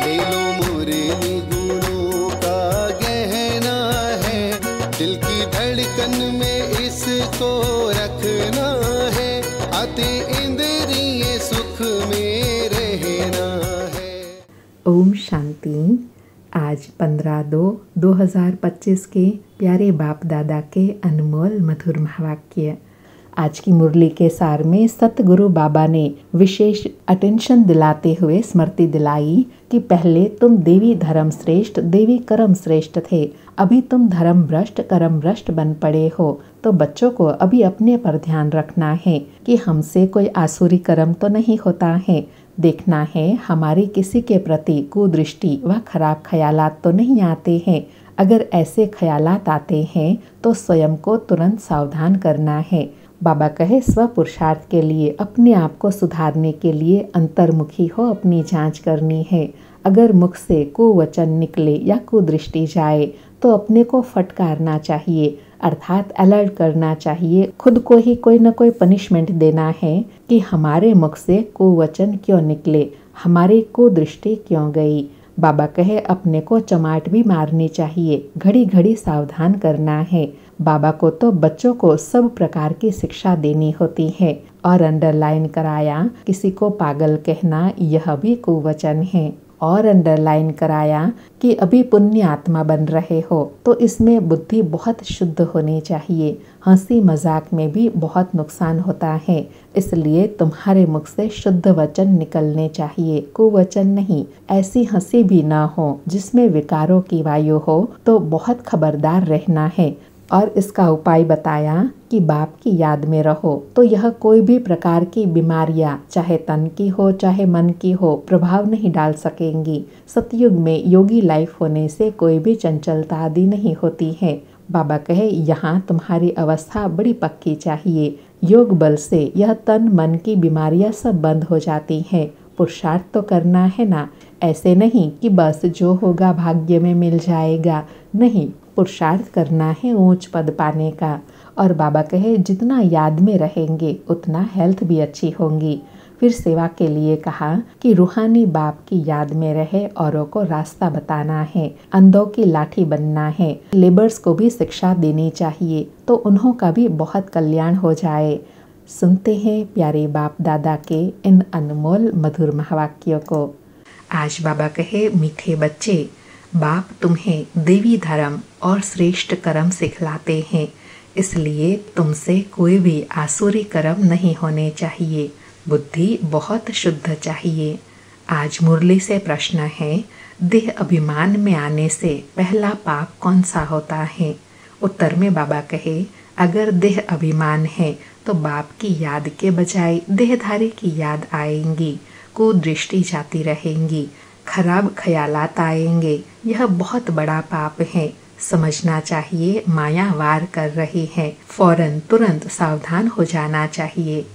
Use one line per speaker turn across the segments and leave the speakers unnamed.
ले लो मुरली गुणों का गहना है, दिल की धड़कन में इसको रखना है, आते इंद्रिय सुख में रहना है।
ओम शांति। आज 15/2/2025 के प्यारे बाप दादा के अनमोल मधुर महावाक्य। आज की मुरली के सार में सतगुरु बाबा ने विशेष अटेंशन दिलाते हुए स्मृति दिलाई कि पहले तुम देवी धर्म श्रेष्ठ, देवी कर्म श्रेष्ठ थे, अभी तुम धर्म भ्रष्ट, कर्म भ्रष्ट बन पड़े हो। तो बच्चों को अभी अपने पर ध्यान रखना है कि हमसे कोई आसुरी कर्म तो नहीं होता है। देखना है हमारी किसी के प्रति कुदृष्टि व खराब ख्यालात तो नहीं आते हैं। अगर ऐसे ख्यालात आते हैं तो स्वयं को तुरंत सावधान करना है। बाबा कहे स्व पुरुषार्थ के लिए, अपने आप को सुधारने के लिए अंतर्मुखी हो अपनी जांच करनी है। अगर मुख से कुवचन निकले या कुदृष्टि जाए तो अपने को फटकारना चाहिए, अर्थात अलर्ट करना चाहिए। खुद को ही कोई न कोई पनिशमेंट देना है कि हमारे मुख से कुवचन क्यों निकले, हमारी कुदृष्टि क्यों गई। बाबा कहे अपने को चमाट भी मारनी चाहिए, घड़ी घड़ी सावधान करना है। बाबा को तो बच्चों को सब प्रकार की शिक्षा देनी होती है। और अंडरलाइन कराया, किसी को पागल कहना यह भी कुवचन है। और अंडरलाइन कराया कि अभी पुण्य आत्मा बन रहे हो तो इसमें बुद्धि बहुत शुद्ध होनी चाहिए। हंसी मजाक में भी बहुत नुकसान होता है, इसलिए तुम्हारे मुख से शुद्ध वचन निकलने चाहिए, कुवचन नहीं। ऐसी हंसी भी ना हो जिसमें विकारों की वायु हो, तो बहुत खबरदार रहना है। और इसका उपाय बताया कि बाप की याद में रहो तो यह कोई भी प्रकार की बीमारियां, चाहे तन की हो चाहे मन की हो, प्रभाव नहीं डाल सकेंगी। सतयुग में योगी लाइफ होने से कोई भी चंचलता आदि नहीं होती है। बाबा कहे यहाँ तुम्हारी अवस्था बड़ी पक्की चाहिए। योग बल से यह तन मन की बीमारियां सब बंद हो जाती हैं। पुरुषार्थ तो करना है ना, ऐसे नहीं कि बस जो होगा भाग्य में मिल जाएगा, नहीं, पुरुषार्थ करना है ऊंच पद पाने का। और बाबा कहे जितना याद में रहेंगे उतना हेल्थ भी अच्छी होंगी। फिर सेवा के लिए कहा कि रूहानी बाप की याद में रहे, औरों को रास्ता बताना है, अंधों की लाठी बनना है, लेबर्स को भी शिक्षा देनी चाहिए तो उन्हों का भी बहुत कल्याण हो जाए। सुनते हैं प्यारे बाप दादा के इन अनमोल मधुर महावाक्यों को। आज बाबा कहे मीठे बच्चे, बाप तुम्हें देवी धर्म और श्रेष्ठ कर्म सिखलाते हैं, इसलिए तुमसे कोई भी आसुरी कर्म नहीं होने चाहिए। बुद्धि बहुत शुद्ध चाहिए। आज मुरली से प्रश्न है, देह अभिमान में आने से पहला पाप कौन सा होता है? उत्तर में बाबा कहे अगर देह अभिमान है तो बाप की याद के बजाय देहधारी की याद आएंगी, कुदृष्टि जाती रहेंगी, खराब ख्यालात आएंगे। यह बहुत बड़ा पाप है। समझना चाहिए माया वार कर रही है, फौरन तुरंत सावधान हो जाना चाहिए।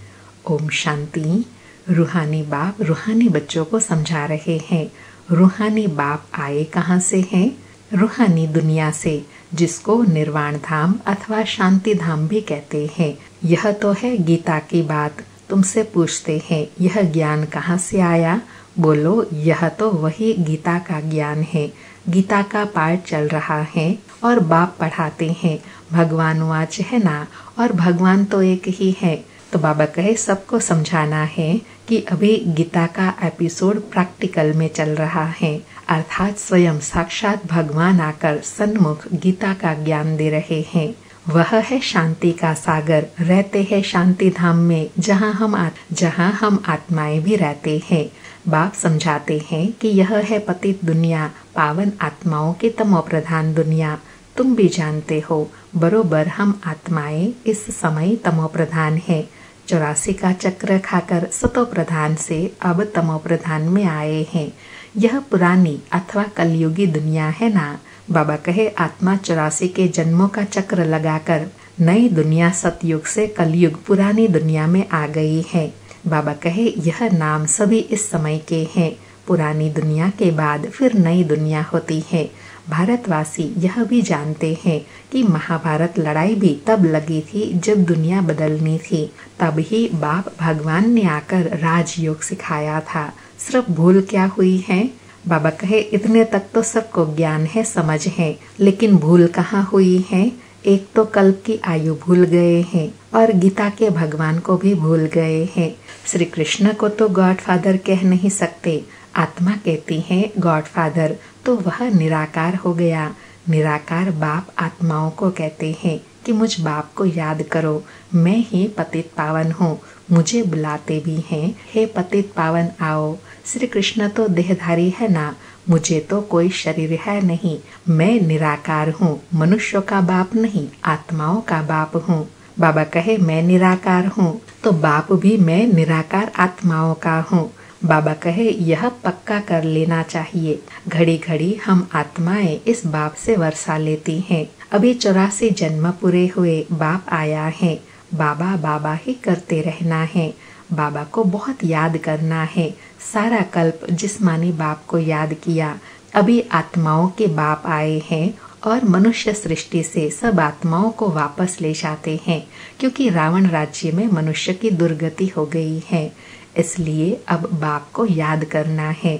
ओम शांति। रूहानी बाप रूहानी बच्चों को समझा रहे हैं। रूहानी बाप आए कहाँ से हैं? रूहानी दुनिया से, जिसको निर्वाण धाम अथवा शांति धाम भी कहते हैं। यह तो है गीता की बात। तुमसे पूछते हैं यह ज्ञान कहाँ से आया? बोलो यह तो वही गीता का ज्ञान है। गीता का पाठ चल रहा है और बाप पढ़ाते हैं। भगवान वाच है ना, और भगवान तो एक ही है। तो बाबा कहे सबको समझाना है कि अभी गीता का एपिसोड प्रैक्टिकल में चल रहा है, अर्थात स्वयं साक्षात भगवान आकर सन्मुख गीता का ज्ञान दे रहे हैं। वह है शांति का सागर, रहते हैं शांति धाम में, जहाँ हम आत्माएं भी रहते हैं। बाप समझाते हैं कि यह है पतित दुनिया, पावन आत्माओं की तमो प्रधान दुनिया। तुम भी जानते हो बरोबर हम आत्माएं इस समय तमो प्रधान है। 84 का चक्र खाकर सतो प्रधान से अब तमो प्रधान में आए हैं। यह पुरानी अथवा कलयुगी दुनिया है ना। बाबा कहे आत्मा 84 के जन्मों का चक्र लगाकर नई दुनिया सतयुग से कलयुग पुरानी दुनिया में आ गई है। बाबा कहे यह नाम सभी इस समय के हैं। पुरानी दुनिया के बाद फिर नई दुनिया होती है। भारतवासी यह भी जानते हैं कि महाभारत लड़ाई भी तब लगी थी जब दुनिया बदलनी थी। तब ही बाप भगवान ने आकर राजयोग सिखाया था। सिर्फ भूल क्या हुई है? बाबा कहे इतने तक तो सबको ज्ञान है, समझ है, लेकिन भूल कहाँ हुई है। एक तो कल्प की आयु भूल गए हैं और गीता के भगवान को भी भूल गए हैं। श्री कृष्ण को तो गॉड फादर कह नहीं सकते, आत्मा कहती है गॉड फादर, तो वह निराकार हो गया। निराकार बाप आत्माओं को कहते हैं कि मुझ बाप को याद करो, मैं ही पतित पावन हूँ, मुझे बुलाते भी हैं, हे पतित पावन आओ। श्री कृष्ण तो देहधारी है ना, मुझे तो कोई शरीर है नहीं, मैं निराकार हूँ, मनुष्यों का बाप नहीं, आत्माओं का बाप हूँ। बाबा कहे मैं निराकार हूँ, तो बाप भी मैं निराकार आत्माओं का हूँ। बाबा कहे यह पक्का कर लेना चाहिए। घड़ी घड़ी हम आत्माएं इस बाप से वर्षा लेती हैं। अभी 84 जन्म पूरे हुए, बाप आया है, बाबा बाबा ही करते रहना है, बाबा को बहुत याद करना है। सारा कल्प जिस्मानी बाप को याद किया, अभी आत्माओं के बाप आए हैं और मनुष्य सृष्टि से सब आत्माओं को वापस ले जाते हैं, क्योंकि रावण राज्य में मनुष्य की दुर्गति हो गई है, इसलिए अब बाप को याद करना है।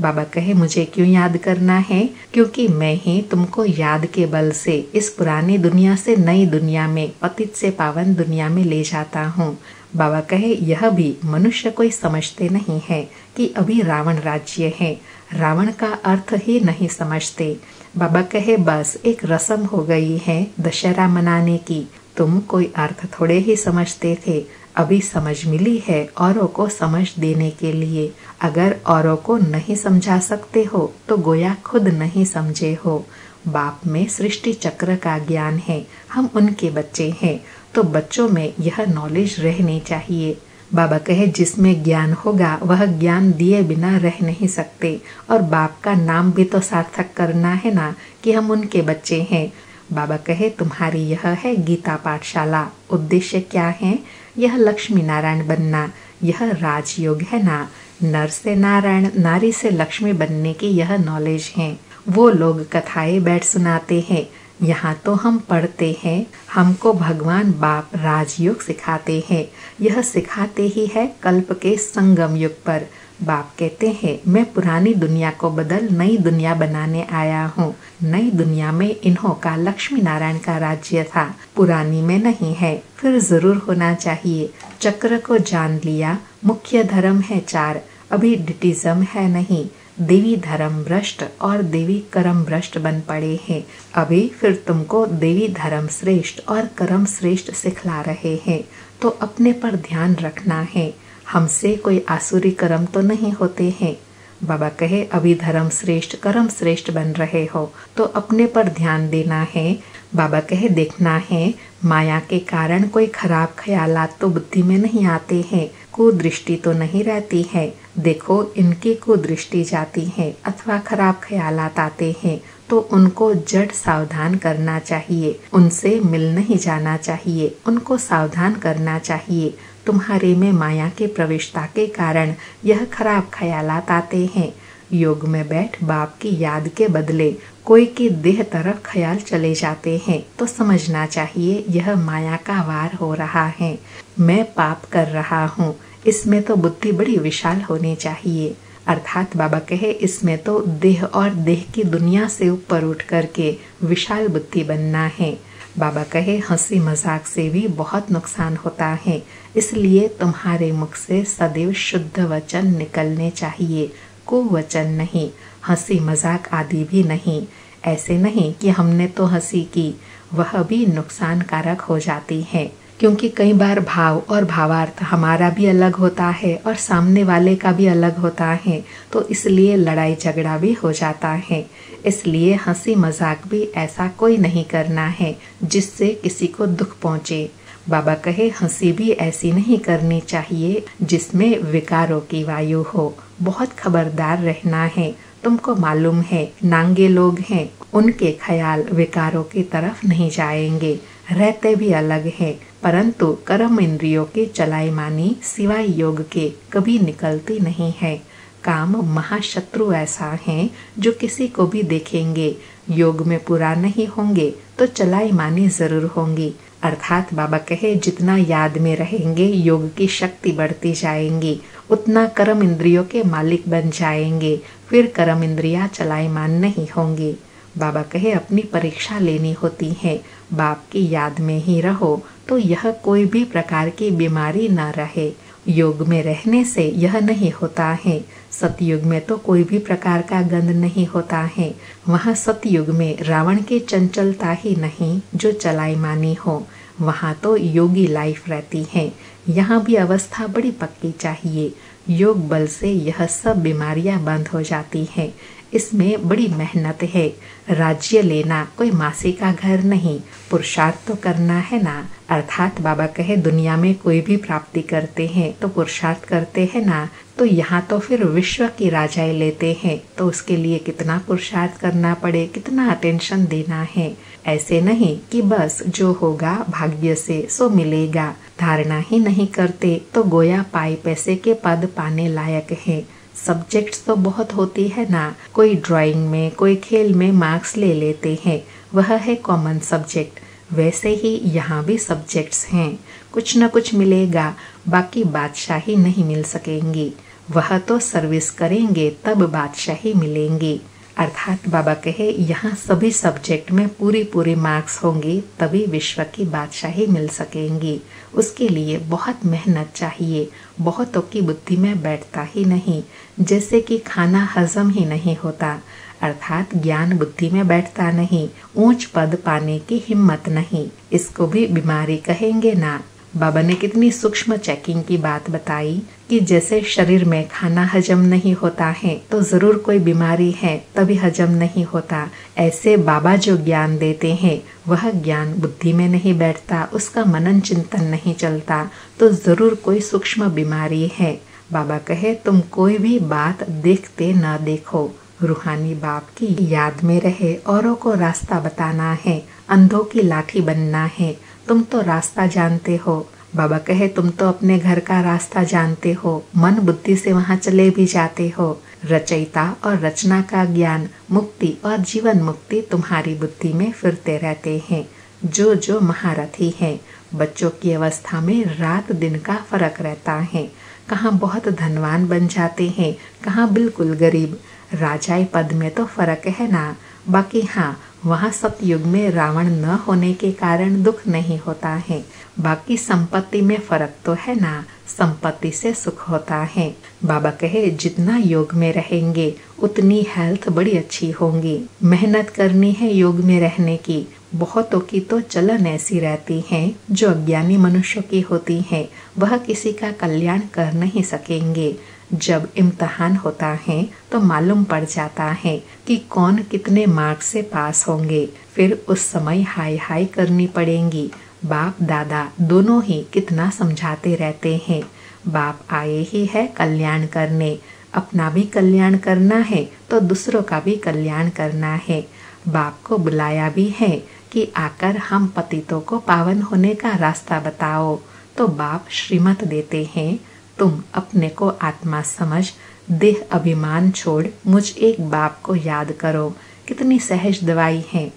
बाबा कहे मुझे क्यों याद करना है, क्योंकि मैं ही तुमको याद के बल से इस पुरानी दुनिया से नई दुनिया में, पतित से पावन दुनिया में ले जाता हूँ। बाबा कहे यह भी मनुष्य कोई समझते नहीं है कि अभी रावण राज्य है, रावण का अर्थ ही नहीं समझते। बाबा कहे बस एक रस्म हो गई है दशहरा मनाने की, तुम कोई अर्थ थोड़े ही समझते थे, अभी समझ मिली है औरों को समझ देने के लिए। अगर औरों को नहीं समझा सकते हो तो गोया खुद नहीं समझे हो। बाप में सृष्टि चक्र का ज्ञान है, हम उनके बच्चे हैं, तो बच्चों में यह नॉलेज रहनी चाहिए। बाबा कहे जिसमें ज्ञान होगा वह ज्ञान दिए बिना रह नहीं सकते, और बाप का नाम भी तो सार्थक करना है ना कि हम उनके बच्चे हैं। बाबा कहे तुम्हारी यह है गीता पाठशाला, उद्देश्य क्या है, यह लक्ष्मी नारायण बनना, यह राजयोग है ना, नर से नारायण, नारी से लक्ष्मी बनने की यह नॉलेज है। वो लोग कथाएं बैठ सुनाते हैं, यहाँ तो हम पढ़ते हैं, हमको भगवान बाप राजयोग सिखाते हैं, यह सिखाते ही है कल्प के संगम युग पर। बाप कहते हैं मैं पुरानी दुनिया को बदल नई दुनिया बनाने आया हूँ। नई दुनिया में इन्हों का लक्ष्मी नारायण का राज्य था, पुरानी में नहीं है, फिर जरूर होना चाहिए। चक्र को जान लिया, मुख्य धर्म है 4, अभी डिटिज्म है नहीं। देवी धर्म भ्रष्ट और देवी कर्म भ्रष्ट बन पड़े हैं, अभी फिर तुमको देवी धर्म श्रेष्ठ और कर्म श्रेष्ठ सिखला रहे हैं, तो अपने पर ध्यान रखना है। हमसे कोई आसुरी कर्म तो नहीं होते हैं। बाबा कहे अभी धर्म श्रेष्ठ कर्म श्रेष्ठ बन रहे हो, तो अपने पर ध्यान देना है। बाबा कहे देखना है माया के कारण कोई खराब ख्यालात तो बुद्धि में नहीं आते हैं, कुदृष्टि तो नहीं रहती है। देखो इनकी कुदृष्टि जाती है अथवा खराब ख्यालात आते हैं तो उनको जड़ सावधान करना चाहिए, उनसे मिल नहीं जाना चाहिए, उनको सावधान करना चाहिए। तुम्हारे में माया के प्रवेशता के कारण यह खराब ख्यालात आते हैं। योग में बैठ बाप की याद के बदले कोई की देह तरफ ख्याल चले जाते हैं तो समझना चाहिए यह माया का वार हो रहा है, मैं पाप कर रहा हूँ। इसमें तो बुद्धि बड़ी विशाल होनी चाहिए, अर्थात बाबा कहे इसमें तो देह और देह की दुनिया से ऊपर उठ करके विशाल बुद्धि बनना है। बाबा कहे हंसी मजाक से भी बहुत नुकसान होता है, इसलिए तुम्हारे मुख से सदैव शुद्ध वचन निकलने चाहिए, कुवचन नहीं, हंसी मजाक आदि भी नहीं। ऐसे नहीं कि हमने तो हंसी की, वह भी नुकसान कारक हो जाती है, क्योंकि कई बार भाव और भावार्थ हमारा भी अलग होता है और सामने वाले का भी अलग होता है, तो इसलिए लड़ाई झगड़ा भी हो जाता है। इसलिए हंसी मजाक भी ऐसा कोई नहीं करना है जिससे किसी को दुख पहुँचे। बाबा कहे हंसी भी ऐसी नहीं करनी चाहिए जिसमें विकारों की वायु हो, बहुत खबरदार रहना है। तुमको मालूम है नांगे लोग हैं, उनके ख्याल विकारों की तरफ नहीं जाएंगे, रहते भी अलग हैं, परंतु कर्म इंद्रियों की चलाईमानी सिवाय योग के कभी निकलती नहीं है। काम महाशत्रु ऐसा है जो किसी को भी देखेंगे, योग में पूरा नहीं होंगे तो चलाईमानी जरूर होंगी। अर्थात बाबा कहे जितना याद में रहेंगे योग की शक्ति बढ़ती जाएंगी, उतना कर्म इंद्रियों के मालिक बन जाएंगे, फिर कर्म इंद्रियां चलायमान नहीं होंगी। बाबा कहे अपनी परीक्षा लेनी होती है, बाप की याद में ही रहो तो यह कोई भी प्रकार की बीमारी न रहे। योग में रहने से यह नहीं होता है। सतयुग में तो कोई भी प्रकार का गंध नहीं होता है। वहाँ सतयुग में रावण की चंचलता ही नहीं जो चलायमानी हो, वहाँ तो योगी लाइफ रहती है। यहाँ भी अवस्था बड़ी पक्की चाहिए। योग बल से यह सब बीमारियां बंद हो जाती है। इसमें बड़ी मेहनत है। राज्य लेना कोई मासी का घर नहीं, पुरुषार्थ तो करना है ना। अर्थात बाबा कहे दुनिया में कोई भी प्राप्ति करते हैं तो पुरुषार्थ करते हैं ना, तो यहाँ तो फिर विश्व की राजाएं लेते हैं तो उसके लिए कितना पुरुषार्थ करना पड़े, कितना अटेंशन देना है। ऐसे नहीं कि बस जो होगा भाग्य से सो मिलेगा। धारणा ही नहीं करते तो गोया पाई पैसे के पद पाने लायक है। सब्जेक्ट्स तो बहुत होती है ना, कोई ड्राइंग में कोई खेल में मार्क्स ले लेते हैं, वह है कॉमन सब्जेक्ट। वैसे ही यहाँ भी सब्जेक्ट्स हैं, कुछ न कुछ मिलेगा, बाकी बादशाही नहीं मिल सकेंगी। वह तो सर्विस करेंगे तब बादशाही मिलेंगी। अर्थात बाबा कहे यहाँ सभी सब्जेक्ट में पूरी मार्क्स होंगी तभी विश्व की बादशाही मिल सकेंगी। उसके लिए बहुत मेहनत चाहिए, बहुतों की बुद्धि में बैठता ही नहीं। जैसे कि खाना हजम ही नहीं होता, अर्थात ज्ञान बुद्धि में बैठता नहीं, ऊंच पद पाने की हिम्मत नहीं, इसको भी बीमारी कहेंगे ना। बाबा ने कितनी सूक्ष्म चेकिंग की बात बताई कि जैसे शरीर में खाना हजम नहीं होता है तो जरूर कोई बीमारी है तभी हजम नहीं होता। ऐसे बाबा जो ज्ञान देते हैं वह ज्ञान बुद्धि में नहीं बैठता, उसका मनन चिंतन नहीं चलता तो जरूर कोई सूक्ष्म बीमारी है। बाबा कहे तुम कोई भी बात देखते न देखो, रूहानी बाप की याद में रहे, औरों को रास्ता बताना है, अंधों की लाठी बनना है। तुम तो रास्ता जानते हो। बाबा कहे तुम तो अपने घर का रास्ता जानते हो, मन बुद्धि से वहाँ चले भी जाते हो। रचयिता और रचना का ज्ञान, मुक्ति और जीवन मुक्ति तुम्हारी बुद्धि में फिरते रहते हैं। जो महारथी है, बच्चों की अवस्था में रात दिन का फर्क रहता है। कहाँ बहुत धनवान बन जाते हैं, कहाँ बिल्कुल गरीब। राजाई पद में तो फर्क है ना। बाकी हाँ, वहाँ सतयुग में रावण न होने के कारण दुख नहीं होता है। बाकी संपत्ति में फर्क तो है ना, संपत्ति से सुख होता है। बाबा कहे जितना योग में रहेंगे उतनी हेल्थ बड़ी अच्छी होंगी। मेहनत करनी है योग में रहने की। बहुतों की तो चलन ऐसी रहती है जो अज्ञानी मनुष्यों की होती है, वह किसी का कल्याण कर नहीं सकेंगे। जब इम्तहान होता है तो मालूम पड़ जाता है कि कौन कितने मार्क्स से पास होंगे। फिर उस समय हाय हाय करनी पड़ेंगी। बाप दादा दोनों ही कितना समझाते रहते हैं। बाप आए ही है कल्याण करने, अपना भी कल्याण करना है तो दूसरों का भी कल्याण करना है। बाप को बुलाया भी है कि आकर हम पतितों को पावन होने का रास्ता बताओ, तो बाप श्रीमत देते हैं तुम अपने को आत्मा समझ देह अभिमान छोड़ मुझ एक बाप को याद करो। कितनी सहज दवाई है।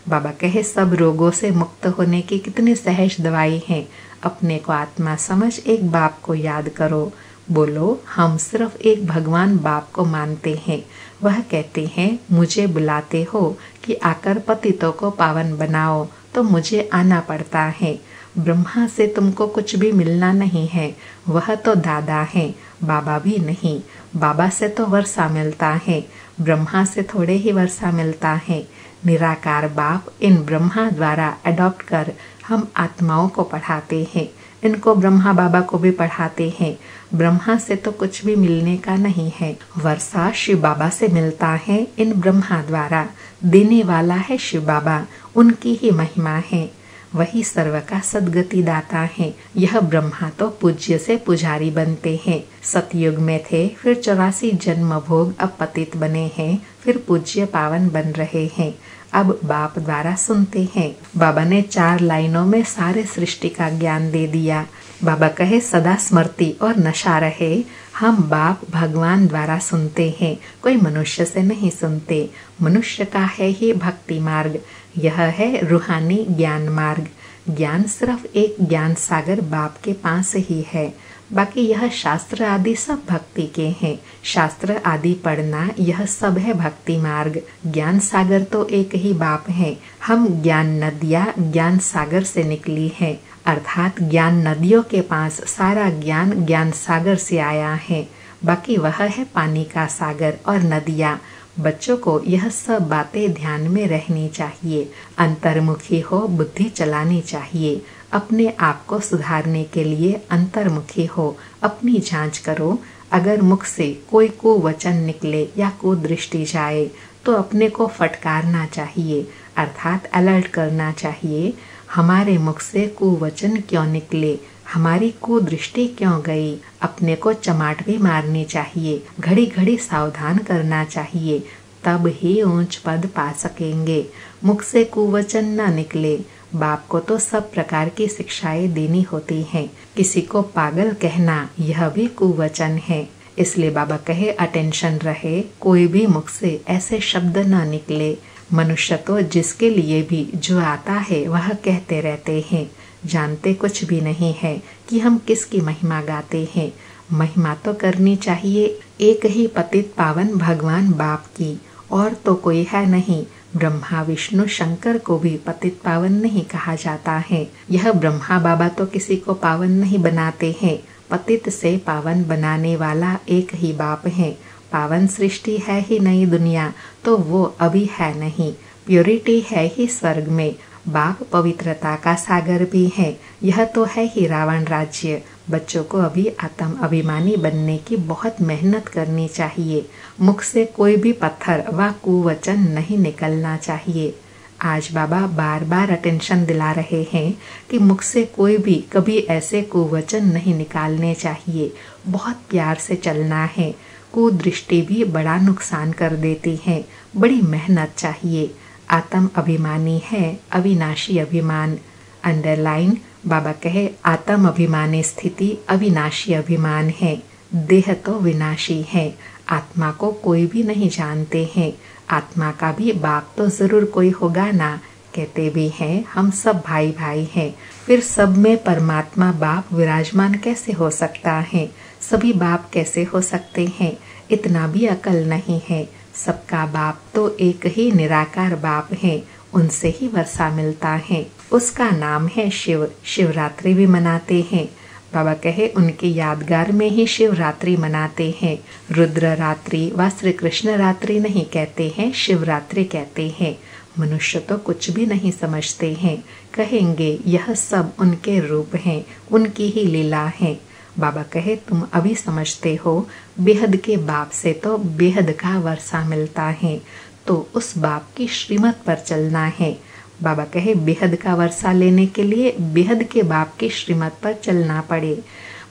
बाबा कहे सब रोगों से मुक्त होने की कितनी सहज दवाई है। अपने को आत्मा समझ एक बाप को याद करो। बोलो हम सिर्फ एक भगवान बाप को मानते हैं। वह कहते हैं मुझे बुलाते हो कि आकर पतितों को पावन बनाओ, तो मुझे आना पड़ता है। ब्रह्मा से तुमको कुछ भी मिलना नहीं है, वह तो दादा है, बाबा भी नहीं। बाबा से तो वर्षा मिलता है, ब्रह्मा से थोड़े ही वर्षा मिलता है। निराकार बाप इन ब्रह्मा द्वारा अडॉप्ट कर हम आत्माओं को पढ़ाते हैं, इनको ब्रह्मा बाबा को भी पढ़ाते हैं। ब्रह्मा से तो कुछ भी मिलने का नहीं है, वर्षा शिव बाबा से मिलता है इन ब्रह्मा द्वारा। देने वाला है शिव बाबा, उनकी ही महिमा है, वही सर्व का सदगति दाता है। यह ब्रह्मा तो पूज्य से पुजारी बनते हैं। सतयुग में थे, फिर 84 जन्म भोग, अब पतित बने हैं, फिर पूज्य पावन बन रहे हैं। अब बाप द्वारा सुनते हैं। बाबा ने 4 लाइनों में सारे सृष्टि का ज्ञान दे दिया। बाबा कहे सदा स्मृति और नशा रहे। हम बाप भगवान द्वारा सुनते हैं, कोई मनुष्य से नहीं सुनते। मनुष्य का है ही भक्ति मार्ग, यह है रूहानी ज्ञान मार्ग। ज्ञान सिर्फ एक ज्ञान सागर बाप के पास ही है। बाकी यह शास्त्र आदि सब भक्ति के हैं। शास्त्र आदि पढ़ना यह सब है भक्ति मार्ग। ज्ञान सागर तो एक ही बाप है। हम ज्ञान नदियाँ ज्ञान सागर से निकली है, अर्थात ज्ञान नदियों के पास सारा ज्ञान ज्ञान सागर से आया है। बाकी वह है पानी का सागर और नदियाँ। बच्चों को यह सब बातें ध्यान में रहनी चाहिए। अंतर्मुखी हो बुद्धि चलानी चाहिए। अपने आप को सुधारने के लिए अंतर्मुखी हो, अपनी जांच करो। अगर मुख से कोई कुवचन निकले या कुदृष्टि जाए तो अपने को फटकारना चाहिए, अर्थात अलर्ट करना चाहिए। हमारे मुख से कुवचन क्यों निकले, हमारी कुदृष्टि क्यों गई। अपने को चमाट भी मारनी चाहिए, घड़ी घड़ी सावधान करना चाहिए, तब ही ऊंच पद पा सकेंगे। मुख से कुवचन न निकले। बाप को तो सब प्रकार की शिक्षाएं देनी होती हैं। किसी को पागल कहना यह भी कुवचन है। इसलिए बाबा कहे अटेंशन रहे, कोई भी मुख से ऐसे शब्द न निकले। मनुष्य तो जिसके लिए भी जो आता है वह कहते रहते हैं, जानते कुछ भी नहीं है कि हम किसकी महिमा गाते हैं। महिमा तो करनी चाहिए एक ही पतित पावन भगवान बाप की, और तो कोई है नहीं। ब्रह्मा विष्णु शंकर को भी पतित पावन नहीं कहा जाता है। यह ब्रह्मा बाबा तो किसी को पावन नहीं बनाते हैं। पतित से पावन बनाने वाला एक ही बाप है। पावन सृष्टि है ही नई दुनिया, तो वो अभी है नहीं। प्योरिटी है ही स्वर्ग में। बाप पवित्रता का सागर भी है। यह तो है ही रावण राज्य। बच्चों को अभी आत्म अभिमानी बनने की बहुत मेहनत करनी चाहिए। मुख से कोई भी पत्थर व कुवचन नहीं निकलना चाहिए। आज बाबा बार बार अटेंशन दिला रहे हैं कि मुख से कोई भी कभी ऐसे कुवचन नहीं निकालने चाहिए। बहुत प्यार से चलना है। कुदृष्टि भी बड़ा नुकसान कर देती है। बड़ी मेहनत चाहिए। आत्म अभिमानी है अविनाशी अभिमान। अंडरलाइन बाबा कहे आत्म अभिमानी स्थिति अविनाशी अभिमान है। देह तो विनाशी है। आत्मा को कोई भी नहीं जानते हैं। आत्मा का भी बाप तो जरूर कोई होगा ना। कहते भी हैं हम सब भाई भाई हैं। फिर सब में परमात्मा बाप विराजमान कैसे हो सकता है। सभी बाप कैसे हो सकते हैं, इतना भी अकल नहीं है। सबका बाप तो एक ही निराकार बाप है। उनसे ही वर्षा मिलता है। उसका नाम है शिव। शिवरात्रि भी मनाते हैं। बाबा कहे उनकी यादगार में ही शिवरात्रि मनाते हैं। रुद्र रात्रि व श्री कृष्ण रात्रि नहीं कहते हैं, शिवरात्रि कहते हैं। मनुष्य तो कुछ भी नहीं समझते हैं। कहेंगे यह सब उनके रूप हैं, उनकी ही लीला है। बाबा कहे तुम अभी समझते हो, बेहद के बाप से तो बेहद का वर्षा मिलता है, तो उस बाप की श्रीमत पर चलना है। बाबा कहे बेहद का वर्षा लेने के लिए बेहद के बाप की श्रीमत पर चलना पड़े।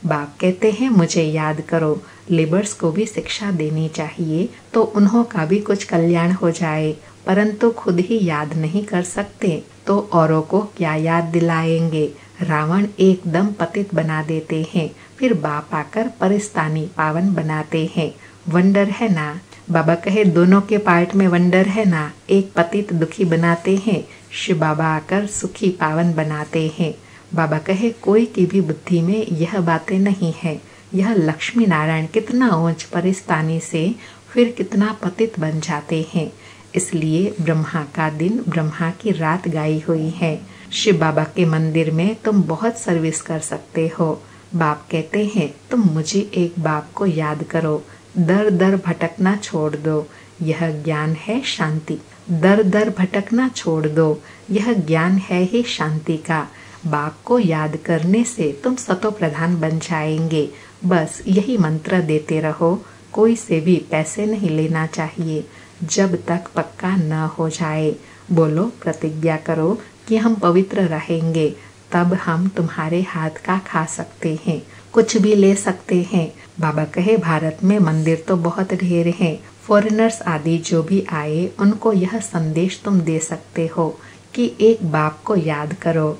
बाप कहते हैं मुझे याद करो। लेबर्स को भी शिक्षा देनी चाहिए तो उन्हों का भी कुछ कल्याण हो जाए, परंतु खुद ही याद नहीं कर सकते तो औरों को क्या याद दिलाएंगे। रावण एकदम पतित बना देते हैं, फिर बाप आकर परिस्तानी पावन बनाते हैं। वंडर है ना। बाबा कहे दोनों के पार्ट में वंडर है ना। एक पतित दुखी बनाते हैं, शिव बाबा आकर सुखी पावन बनाते हैं। बाबा कहे कोई की भी बुद्धि में यह बातें नहीं है। यह लक्ष्मी नारायण कितना ऊंच परिस्तानी से फिर कितना पतित बन जाते हैं। इसलिए ब्रह्मा का दिन ब्रह्मा की रात गाई हुई है। शिव बाबा के मंदिर में तुम बहुत सर्विस कर सकते हो। बाप कहते हैं तुम मुझे एक बाप को याद करो। दर दर भटकना छोड़ दो, यह ज्ञान है शांति। दर दर भटकना छोड़ दो, यह ज्ञान है ही शांति का। बाप को याद करने से तुम सतो प्रधान बन जाएंगे। बस यही मंत्र देते रहो। कोई से भी पैसे नहीं लेना चाहिए जब तक पक्का न हो जाए। बोलो प्रतिज्ञा करो कि हम पवित्र रहेंगे, तब हम तुम्हारे हाथ का खा सकते हैं, कुछ भी ले सकते हैं। बाबा कहे भारत में मंदिर तो बहुत ढेर हैं। फॉरेनर्स आदि जो भी आए उनको यह संदेश तुम दे सकते हो कि एक बाप को याद करो।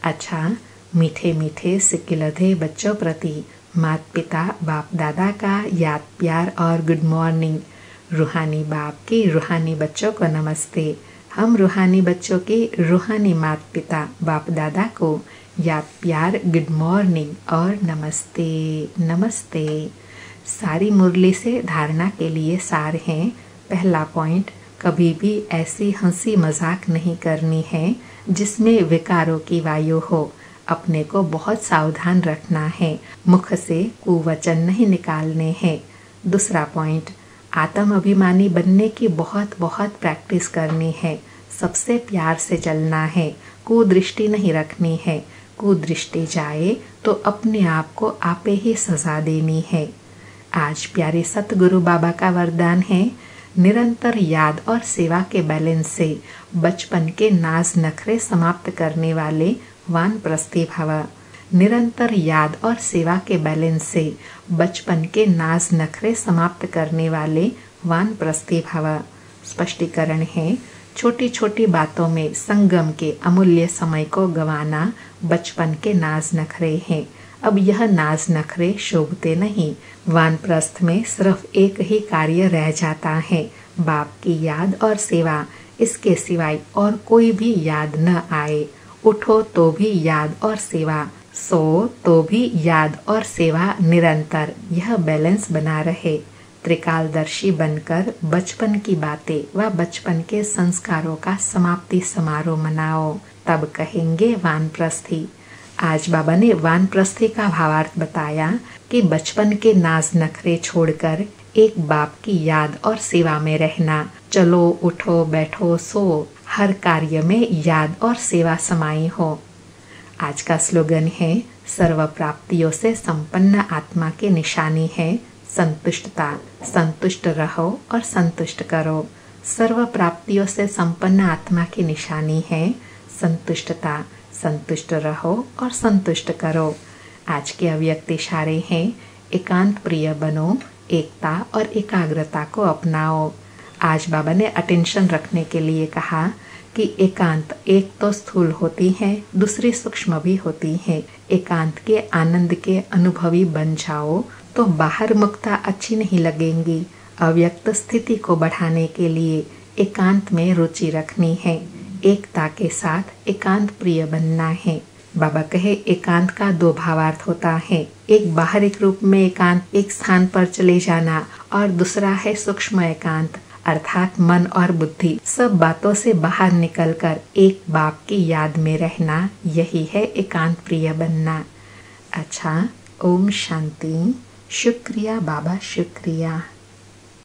अच्छा, मीठे मीठे सिकिलधे बच्चों प्रति माता पिता बाप दादा का याद प्यार और गुड मॉर्निंग। रूहानी बाप की रूहानी बच्चों को नमस्ते। हम रूहानी बच्चों के रूहानी माता पिता बाप दादा को याद प्यार, गुड मॉर्निंग और नमस्ते। नमस्ते। सारी मुरली से धारणा के लिए सार हैं। पहला पॉइंट, कभी भी ऐसी हंसी मजाक नहीं करनी है जिसमें विकारों की वायु हो। अपने को बहुत सावधान रखना है, मुख से कुवचन नहीं निकालने हैं। दूसरा पॉइंट, आत्म अभिमानी बनने की बहुत बहुत प्रैक्टिस करनी है। सबसे प्यार से चलना है, कुदृष्टि नहीं रखनी है। कुदृष्टि जाए तो अपने आप को आपे ही सजा देनी है। आज प्यारे सतगुरु बाबा का वरदान है, निरंतर याद और सेवा के बैलेंस से बचपन के नाज नखरे समाप्त करने वाले वानप्रस्थी भव। निरंतर याद और सेवा के बैलेंस से बचपन के नाज नखरे समाप्त करने वाले वानप्रस्थी भव। स्पष्टीकरण है, छोटी छोटी बातों में संगम के अमूल्य समय को गंवाना बचपन के नाज नखरे हैं। अब यह नाज नखरे शोभते नहीं। वानप्रस्थ में सिर्फ एक ही कार्य रह जाता है, बाप की याद और सेवा। इसके सिवाय और कोई भी याद न आए। उठो तो भी याद और सेवा, सो तो भी याद और सेवा निरंतर। यह बैलेंस बना रहे। त्रिकालदर्शी बनकर बचपन की बातें व बचपन के संस्कारों का समाप्ति समारोह मनाओ, तब कहेंगे वानप्रस्थी। आज बाबा ने वानप्रस्थी का भावार्थ बताया कि बचपन के नाज नखरे छोड़कर एक बाप की याद और सेवा में रहना। चलो उठो बैठो सो, हर कार्य में याद और सेवा समाई हो। आज का स्लोगन है, सर्व प्राप्तियों से संपन्न आत्मा की निशानी है संतुष्टता। संतुष्ट रहो और संतुष्ट करो। सर्व प्राप्तियों से संपन्न आत्मा की निशानी है संतुष्टता। संतुष्ट रहो और संतुष्ट करो। आज के अव्यक्त इशारे हैं, एकांत प्रिय बनो, एकता और एकाग्रता को अपनाओ। आज बाबा ने अटेंशन रखने के लिए कहा कि एकांत एक तो स्थूल होती है, दूसरी सूक्ष्म भी होती है। एकांत के आनंद के अनुभवी बन जाओ तो बाहर मुक्ता अच्छी नहीं लगेंगी। अव्यक्त स्थिति को बढ़ाने के लिए एकांत में रुचि रखनी है। एकता के साथ एकांत प्रिय बनना है। बाबा कहे, एकांत का दो भावार्थ होता है। एक बाहरिक रूप में एकांत, एक स्थान पर चले जाना, और दूसरा है सूक्ष्म एकांत, अर्थात मन और बुद्धि सब बातों से बाहर निकलकर एक बाप की याद में रहना। यही है एकांत प्रिय बनना। अच्छा, ओम शांति। शुक्रिया बाबा, शुक्रिया।